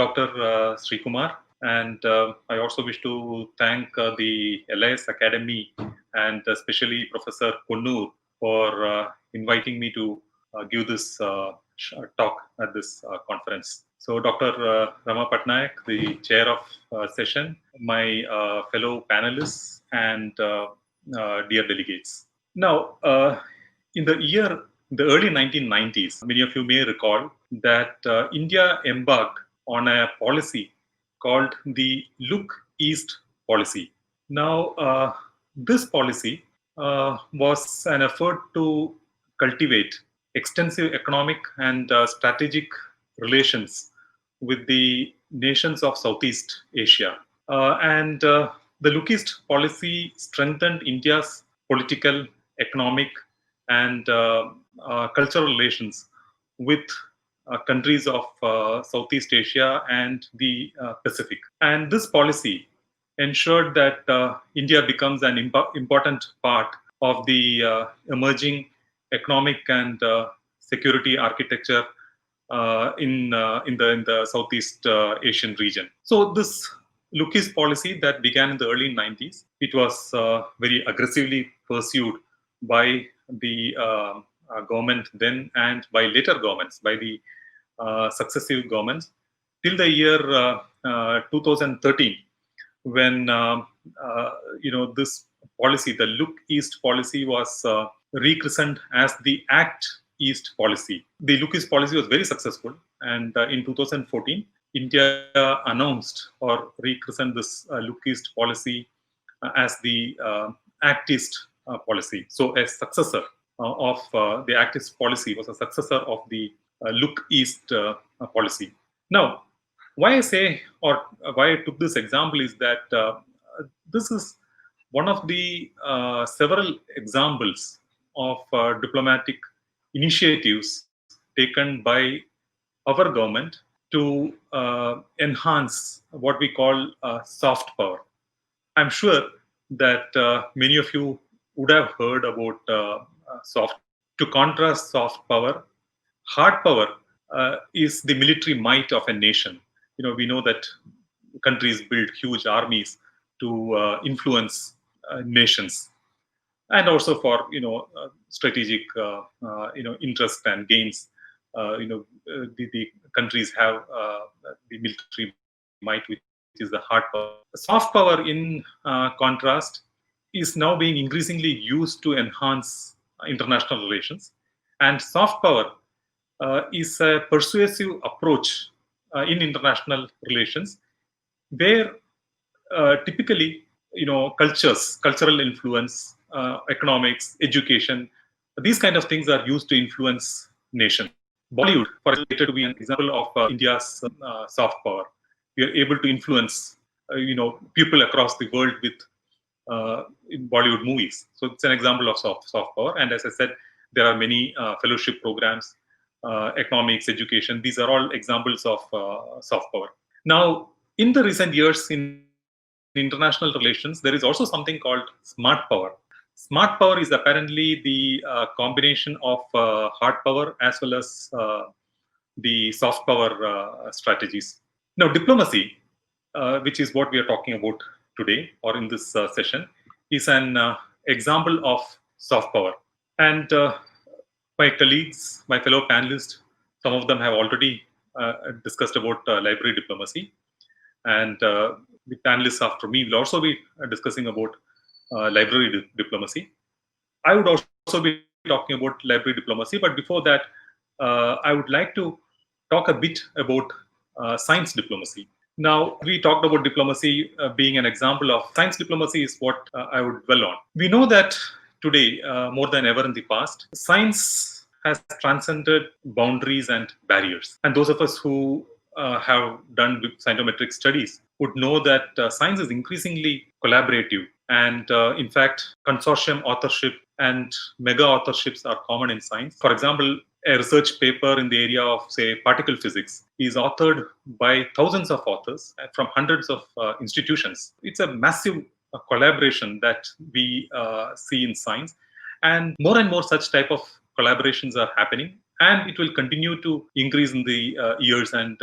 Dr. Sri Kumar, and I also wish to thank the LIS Academy and especially Professor Kunnur for inviting me to give this talk at this conference. So, Dr. Rama Patnaik, the chair of session, my fellow panelists, and dear delegates. Now, in the early 1990s, many of you may recall that India embarked on a policy called the Look East policy. Now, this policy was an effort to cultivate extensive economic and strategic relations with the nations of Southeast Asia. And the Look East policy strengthened India's political, economic, and cultural relations with countries of Southeast Asia and the Pacific. And this policy ensured that India becomes an important part of the emerging economic and security architecture in the Southeast Asian region. So this Look East policy that began in the early 90s, it was very aggressively pursued by the government then and by later governments, by the successive governments, till the year 2013, when this policy, the Look East policy, was rechristened as the Act East policy. The Look East policy was very successful, and in 2014, India announced or rechristened this Look East policy as the Act East policy. So a successor of the Act East policy was a successor of the Look East policy. Now, why I say, or why I took this example is that this is one of the several examples of diplomatic initiatives taken by our government to enhance what we call soft power. I'm sure that many of you would have heard about soft. To contrast soft power, hard power is the military might of a nation. We know that countries build huge armies to influence nations, and also for strategic interest and gains. The countries have the military might, which is the hard power. Soft power, in contrast, is now being increasingly used to enhance international relations, and soft power is a persuasive approach in international relations, where typically cultural influence, economics, education, these kind of things are used to influence nations. Bollywood, for example, to be an example of India's soft power. We are able to influence people across the world with in Bollywood movies. So it's an example of soft power. And as I said, there are many fellowship programs, economics, education. These are all examples of soft power. Now, in the recent years in international relations, there is also something called smart power. Smart power is apparently the combination of hard power as well as the soft power strategies. Now, diplomacy, which is what we are talking about today or in this session, is an example of soft power. And my colleagues, my fellow panelists, some of them have already discussed about library diplomacy. And the panelists after me will also be discussing about library diplomacy. I would also be talking about library diplomacy, but before that, I would like to talk a bit about science diplomacy. Now, we talked about diplomacy being an example of science diplomacy is what I would dwell on. We know that today, more than ever in the past, science has transcended boundaries and barriers. And those of us who have done scientometric studies would know that science is increasingly collaborative. And in fact, consortium authorship and mega authorships are common in science. For example, a research paper in the area of, say, particle physics is authored by thousands of authors from hundreds of institutions. It's a massive collaboration that we see in science. And more such type of collaborations are happening. And it will continue to increase in the years and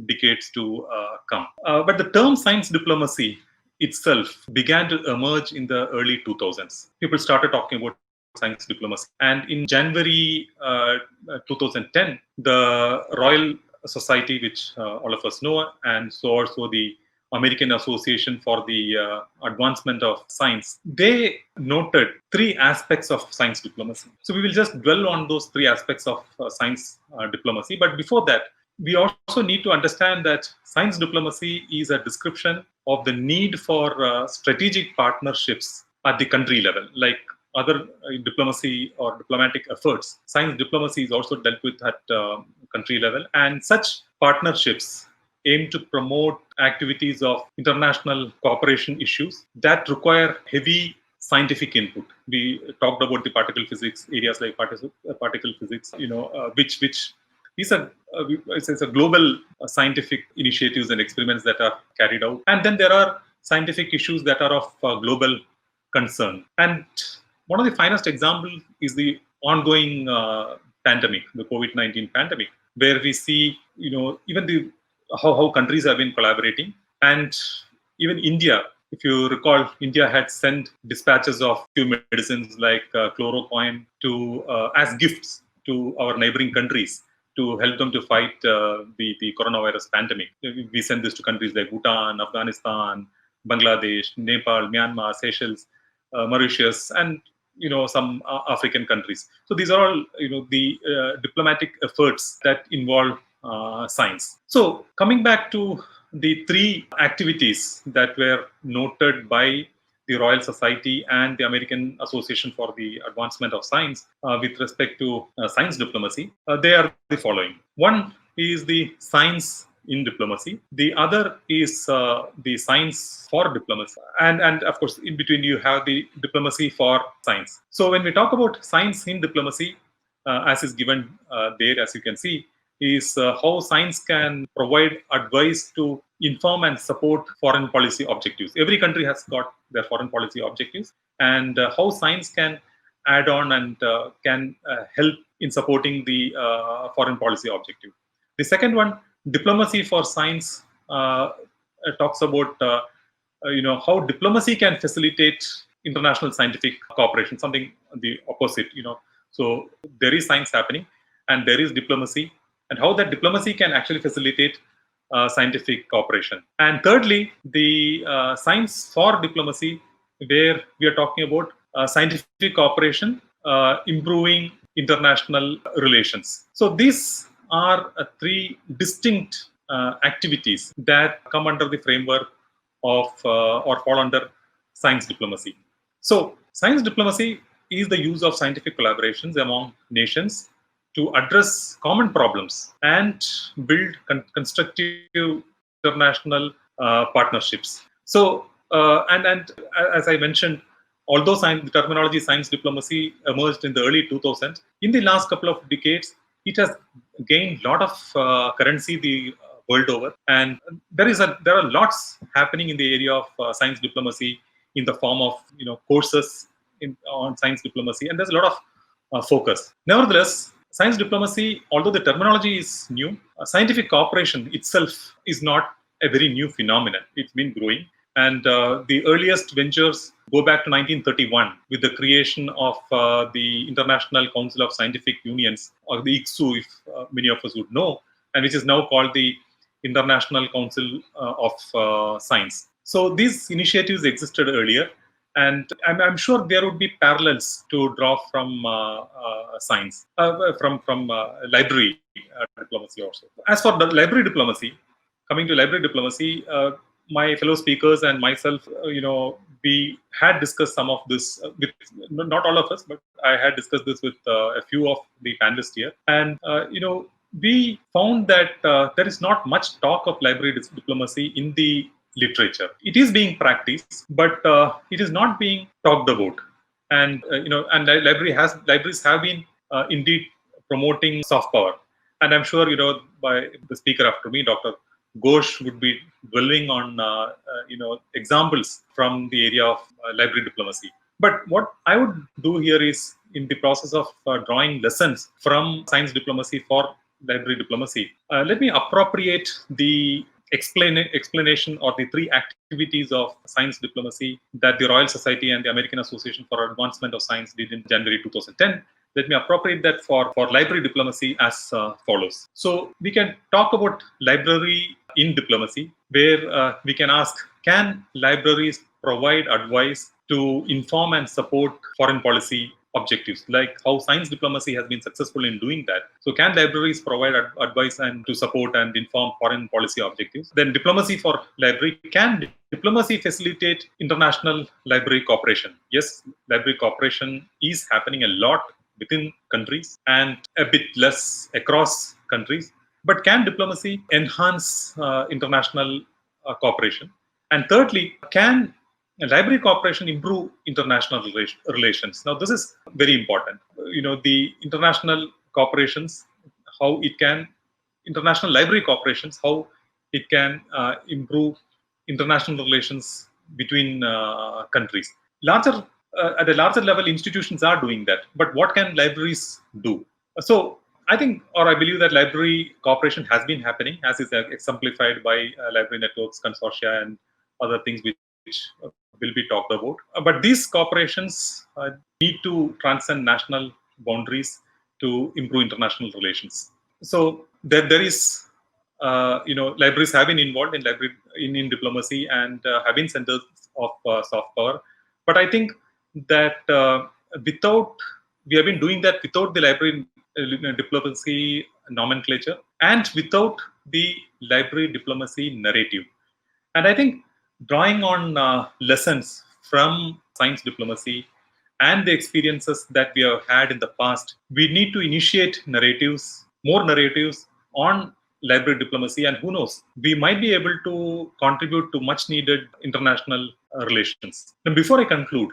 decades to come. But the term science diplomacy itself began to emerge in the early 2000s. People started talking about science diplomacy. And in January 2010, the Royal Society, which all of us know, and so also the American Association for the Advancement of Science, they noted three aspects of science diplomacy. So we will just dwell on those three aspects of science diplomacy. But before that, we also need to understand that science diplomacy is a description of the need for strategic partnerships at the country level, like other diplomacy or diplomatic efforts. Science diplomacy is also dealt with at country level, and such partnerships aim to promote activities of international cooperation issues that require heavy scientific input. We talked about the particle physics, areas like particle physics, which these are it's a global scientific initiatives and experiments that are carried out, and then there are scientific issues that are of global concern. And one of the finest examples is the ongoing pandemic, the COVID-19 pandemic, where we see, even how countries have been collaborating, and even India. If you recall, India had sent dispatches of few medicines like chloroquine as gifts to our neighboring countries to help them to fight the coronavirus pandemic. We sent this to countries like Bhutan, Afghanistan, Bangladesh, Nepal, Myanmar, Seychelles, Mauritius, and some African countries. So these are all the diplomatic efforts that involve science. So coming back to the three activities that were noted by the Royal Society and the American Association for the Advancement of Science with respect to science diplomacy, they are the following. One is the science in diplomacy. The other is the science for diplomacy. And of course, in between you have the diplomacy for science. So when we talk about science in diplomacy, as is given there, as you can see, is how science can provide advice to inform and support foreign policy objectives. Every country has got their foreign policy objectives, and how science can add on and can help in supporting the foreign policy objective. The second one, diplomacy for science, talks about how diplomacy can facilitate international scientific cooperation, something the opposite. So there is science happening, and there is diplomacy, and how that diplomacy can actually facilitate scientific cooperation. And thirdly, the science for diplomacy, where we are talking about scientific cooperation, improving international relations. So these are three distinct activities that come under the framework of or fall under science diplomacy. So science diplomacy is the use of scientific collaborations among nations to address common problems and build constructive international partnerships. So, and as I mentioned, although the terminology science diplomacy emerged in the early 2000s, in the last couple of decades, it has gained a lot of currency the world over, and there are lots happening in the area of science diplomacy in the form of courses on science diplomacy, and there's a lot of focus. Nevertheless, science diplomacy, although the terminology is new, scientific cooperation itself is not a very new phenomenon. It's been growing. And the earliest ventures go back to 1931 with the creation of the International Council of Scientific Unions, or the ICSU, if many of us would know, and which is now called the International Council of Science. So these initiatives existed earlier, and I'm sure there would be parallels to draw from science, from library diplomacy also. As for the library diplomacy, coming to library diplomacy, my fellow speakers and myself, we had discussed some of this with, not all of us, but I had discussed this with a few of the panelists here. And, we found that there is not much talk of library diplomacy in the literature. It is being practiced, but it is not being talked about. And, and libraries have been indeed promoting soft power. And I'm sure, by the speaker after me, Dr. Ghosh, would be dwelling on examples from the area of library diplomacy. But what I would do here is, in the process of drawing lessons from science diplomacy for library diplomacy, let me appropriate the explanation or the three activities of science diplomacy that the Royal Society and the American Association for Advancement of Science did in January 2010. Let me appropriate that for library diplomacy as follows. So we can talk about library in diplomacy, where we can ask, can libraries provide advice to inform and support foreign policy objectives, like how science diplomacy has been successful in doing that? So can libraries provide advice and to support and inform foreign policy objectives? Then diplomacy for library, can diplomacy facilitate international library cooperation? Yes, library cooperation is happening a lot within countries and a bit less across countries. But can diplomacy enhance international cooperation? And thirdly, can library cooperation improve international relations? Now, this is very important. The international cooperations, how it can, international library cooperations, how it can improve international relations between countries. At a larger level, institutions are doing that. But what can libraries do? So I think, or I believe that library cooperation has been happening, as is exemplified by library networks, consortia, and other things which will be talked about. But these corporations need to transcend national boundaries to improve international relations. So there is, libraries have been involved in diplomacy and have been centers of soft power. But I think that we have been doing that without the library diplomacy nomenclature and without the library diplomacy narrative. And I think drawing on lessons from science diplomacy and the experiences that we have had in the past, we need to initiate more narratives on library diplomacy, and who knows, we might be able to contribute to much needed international relations. Now, before I conclude,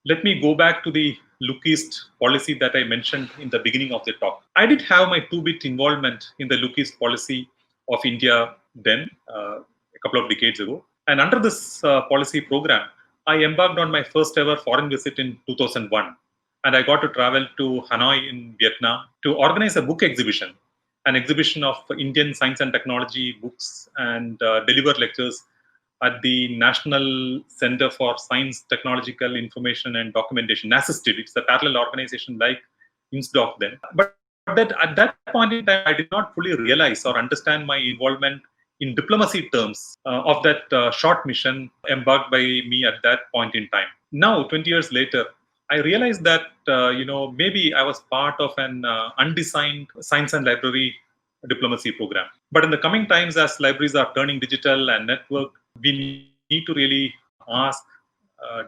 let me go back to the Look East policy that I mentioned in the beginning of the talk. I did have my 2-bit involvement in the Look East policy of India then, a couple of decades ago. And under this policy program, I embarked on my first ever foreign visit in 2001. And I got to travel to Hanoi in Vietnam to organize a book exhibition, an exhibition of Indian science and technology books, and deliver lectures at the National Center for Science, Technological Information and Documentation, NASISTID. It's a parallel organization like INSDOC then. But at that point in time, I did not fully realize or understand my involvement in diplomacy terms of that short mission embarked by me at that point in time. Now, 20 years later, I realized that maybe I was part of an undesigned science and library diplomacy program. But in the coming times, as libraries are turning digital and network, we need to really ask,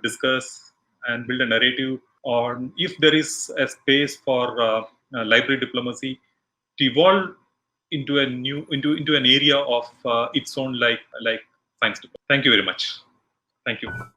discuss, and build a narrative on if there is a space for library diplomacy to evolve into an area of its own, like science diplomacy. Thank you very much. Thank you.